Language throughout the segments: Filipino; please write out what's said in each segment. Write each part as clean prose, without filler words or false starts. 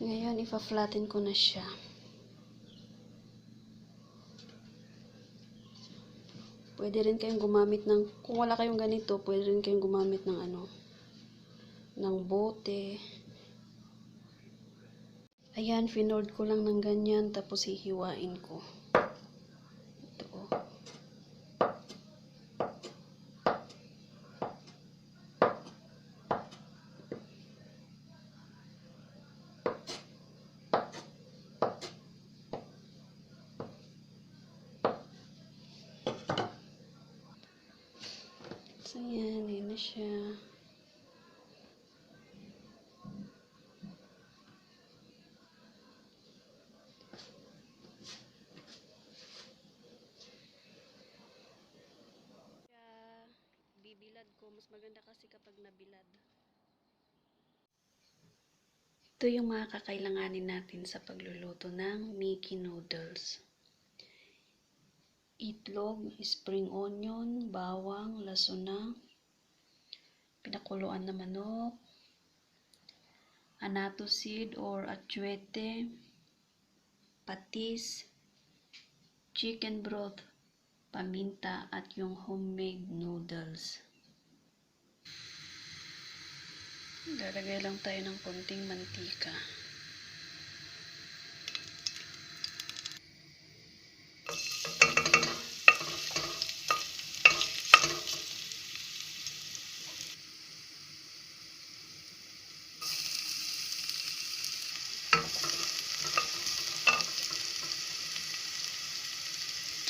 Ngayon, ipa-flatten ko na siya. Pwede rin kayong gumamit ng, kung wala kayong ganito, pwede rin kayong gumamit ng ng bote. Ayan, finold ko lang ng ganyan, tapos hihiwain ko. Ito, oh. So, yan, yun na siya. Bibilad ko, mas maganda kasi kapag nabilad. Ito yung mga kakailanganin natin sa pagluluto ng Mickey noodles. Itlog, spring onion, bawang, lasuna, pinakuluan na manok, annatto seed or atsuete, patis, chicken broth, paminta, at yung homemade noodles. Lalagay lang tayo ng konting mantika.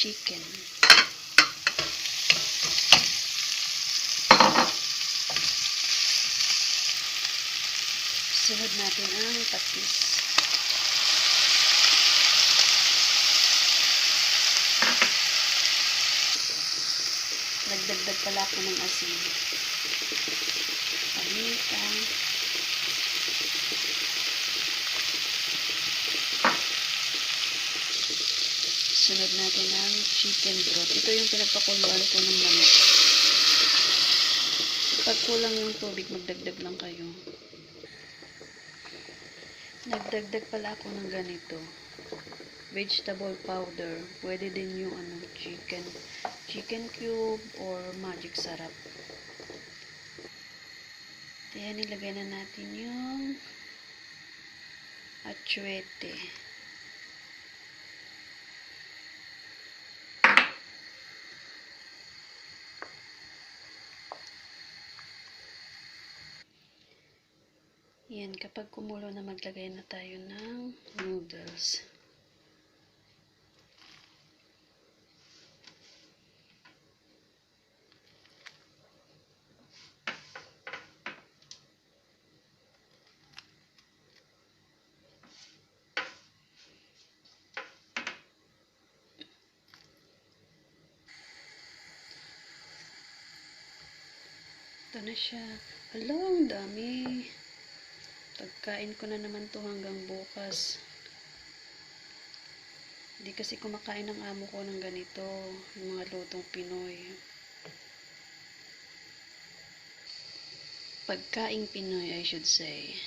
Chicken. Sunod natin ang patis. Nagdagdag pala ako ng asin. Paminta. Sunod natin ang chicken broth. Ito yung pinagpakuluan ko ng manok. Pag kulang yung tubig, magdagdag lang kayo. Nagdagdag pala ako ng ganito. Vegetable powder. Pwede din yung chicken cube or magic sarap. Kaya nilagay na natin yung atsuete. Yan, kapag kumulo na, maglagay na tayo ng noodles. Ito na siya. Hala, ang dami. Pagkain ko na naman to hanggang bukas. Hindi kasi kumakain ng amo ko ng ganito, yung mga lutong Pinoy. Pagkaing Pinoy, I should say.